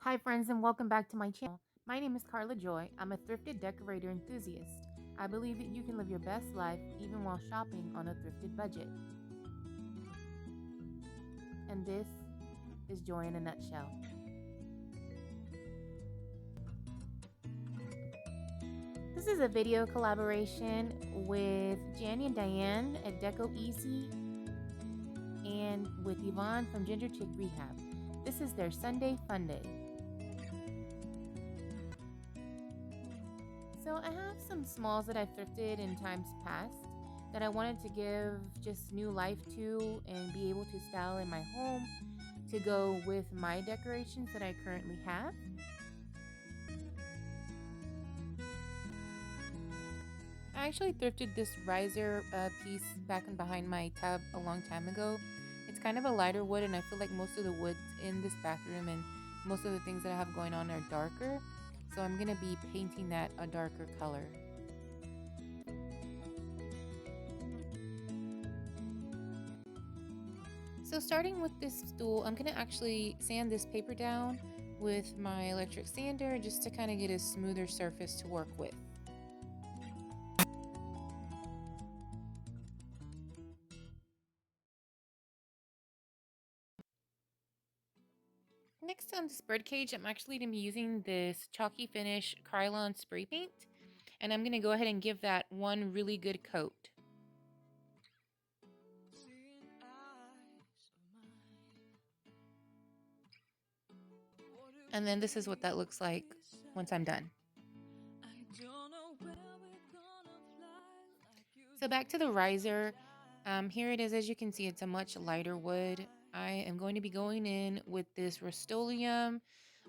Hi friends and welcome back to my channel. My name is Carla Joy. I'm a thrifted decorator enthusiast. I believe that you can live your best life even while shopping on a thrifted budget. And this is Joy in a nutshell. This is a video collaboration with Janny and Diane at Deco and with Yvonne from Gingerchickrehab. This is their Sundayfunday. So I have some smalls that I've thrifted in times past that I wanted to give just new life to and be able to style in my home to go with my decorations that I currently have. I actually thrifted this riser piece back and behind my tub a long time ago. It's kind of a lighter wood, and I feel like most of the woods in this bathroom and most of the things that I have going on are darker. So I'm going to be painting that a darker color. So starting with this stool, I'm going to actually sand this paper down with my electric sander just to kind of get a smoother surface to work with. Next on this bird cage, I'm actually going to be using this chalky finish Krylon spray paint, and I'm going to go ahead and give that one really good coat. And then this is what that looks like once I'm done. So back to the riser. Here it is. As you can see, it's a much lighter wood. I am going to be going in with this Rust-Oleum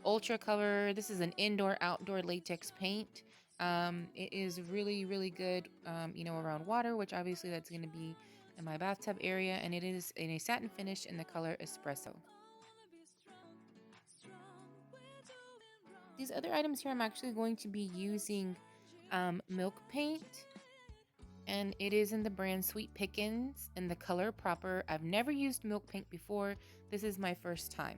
Ultra Cover. This is an indoor-outdoor latex paint. It is really, really good, around water, which obviously that's going to be in my bathtub area. And it is in a satin finish in the color Espresso. These other items here, I'm actually going to be using milk paint. And it is in the brand Sweet Pickins in the color Proper. I've never used milk paint before. This is my first time.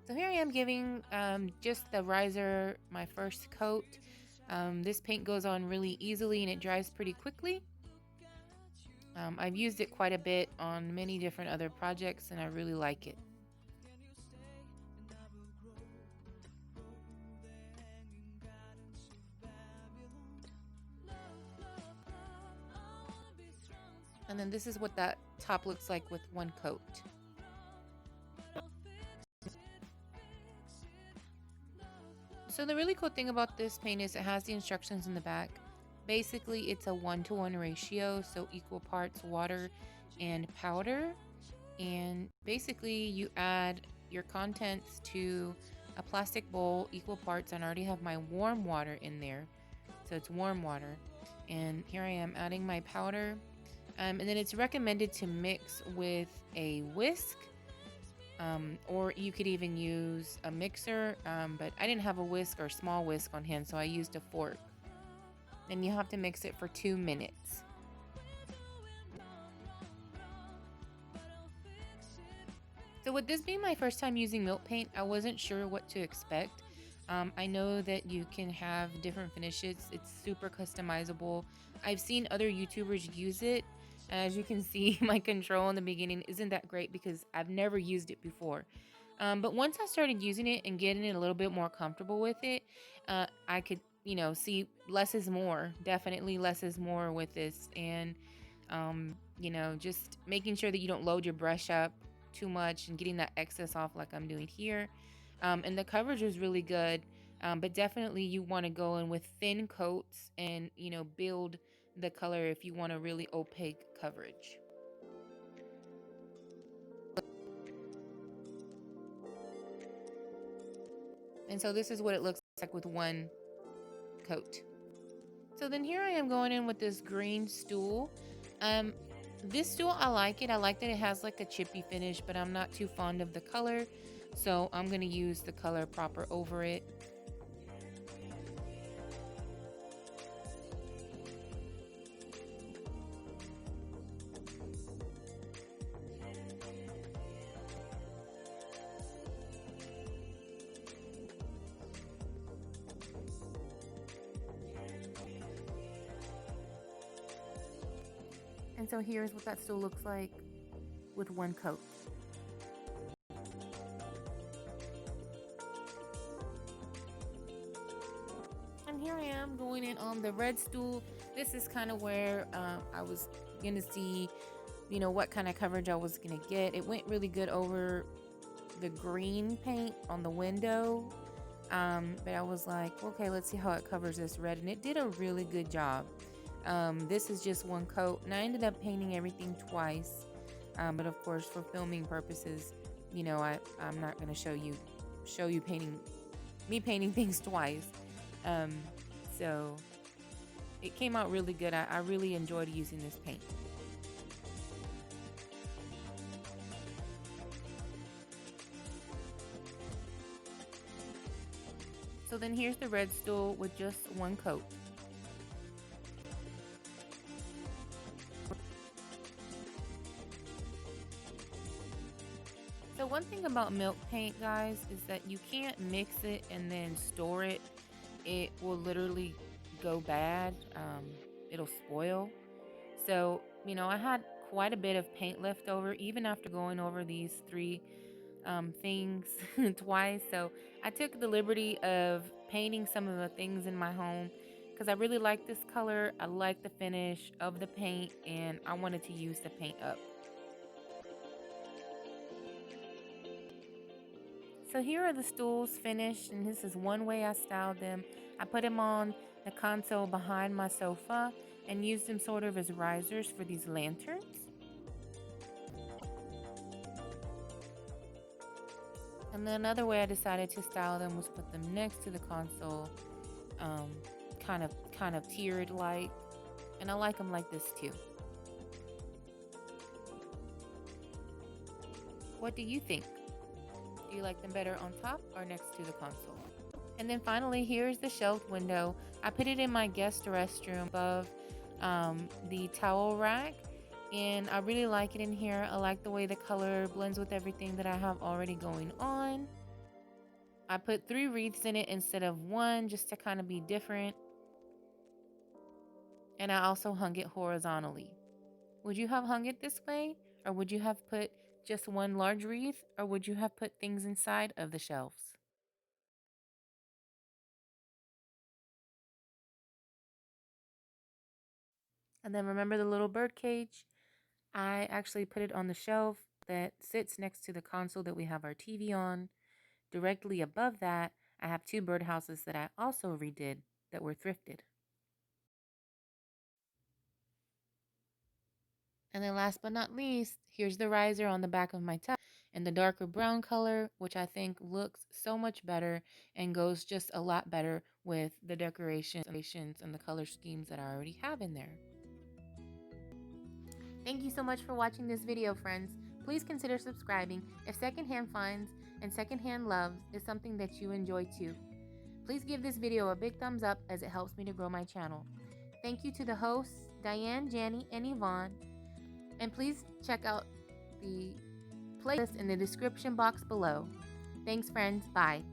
So here I am giving just the riser my first coat. This paint goes on really easily and it dries pretty quickly. I've used it quite a bit on many different other projects and I really like it. And then this is what that top looks like with one coat. So the really cool thing about this paint is it has the instructions in the back. Basically, it's a 1-to-1 ratio, so equal parts water and powder. And basically, you add your contents to a plastic bowl, equal parts, and I already have my warm water in there. So it's warm water. And here I am adding my powder. And then it's recommended to mix with a whisk, or you could even use a mixer, but I didn't have a whisk or small whisk on hand, so I used a fork. And you have to mix it for 2 minutes. So with this being my first time using milk paint, I wasn't sure what to expect. I know that you can have different finishes. It's super customizable. I've seen other YouTubers use it. And as you can see, my control in the beginning isn't that great because I've never used it before. But once I started using it and getting it a little bit more comfortable with it, I could, see less is more. Definitely less is more with this. And, just making sure that you don't load your brush up too much and getting that excess off like I'm doing here. And the coverage was really good. But definitely you want to go in with thin coats and, build the color if you want a really opaque coverage. And so this is what it looks like with one coat. So then here I am going in with this green stool. This stool, I like it. I like that it has like a chippy finish, but I'm not too fond of the color. So I'm going to use the color Proper over it. And so here's what that stool looks like with one coat. And here I am going in on the red stool. This is kind of where I was gonna see, what kind of coverage I was gonna get. It went really good over the green paint on the window, but I was like, okay, let's see how it covers this red, and it did a really good job. This is just one coat, and I ended up painting everything twice, but of course for filming purposes, I'm not going to show you painting things twice. So it came out really good. I really enjoyed using this paint. So then here's the red stool with just one coat. So one thing about milk paint, guys, is that you can't mix it and then store it. It will literally go bad. It'll spoil. So, I had quite a bit of paint left over even after going over these three things twice. So I took the liberty of painting some of the things in my home because I really like this color. I like the finish of the paint, and I wanted to use the paint up. So here are the stools finished, and this is one way I styled them. I put them on the console behind my sofa and used them sort of as risers for these lanterns. And then another way I decided to style them was put them next to the console, kind of tiered like, and I like them like this too. What do you think? Do you like them better on top or next to the console? And then finally, here's the shelved window. I put it in my guest restroom above the towel rack, and I really like it in here. I like the way the color blends with everything that I have already going on. I put 3 wreaths in it instead of 1 just to kind of be different. And I also hung it horizontally. Would you have hung it this way? Or would you have put just 1 large wreath? Or would you have put things inside of the shelves? And then remember the little bird cage? I actually put it on the shelf that sits next to the console that we have our TV on. Directly above that, I have 2 birdhouses that I also redid that were thrifted. And then last but not least, here's the riser on the back of my tub in the darker brown color, which I think looks so much better and goes just a lot better with the decorations and the color schemes that I already have in there. Thank you so much for watching this video, friends. Please consider subscribing if secondhand finds and secondhand loves is something that you enjoy too. Please give this video a big thumbs up as it helps me to grow my channel. Thank you to the hosts, Diane, Janny, and Yvonne. And please check out the playlist in the description box below. Thanks, friends. Bye.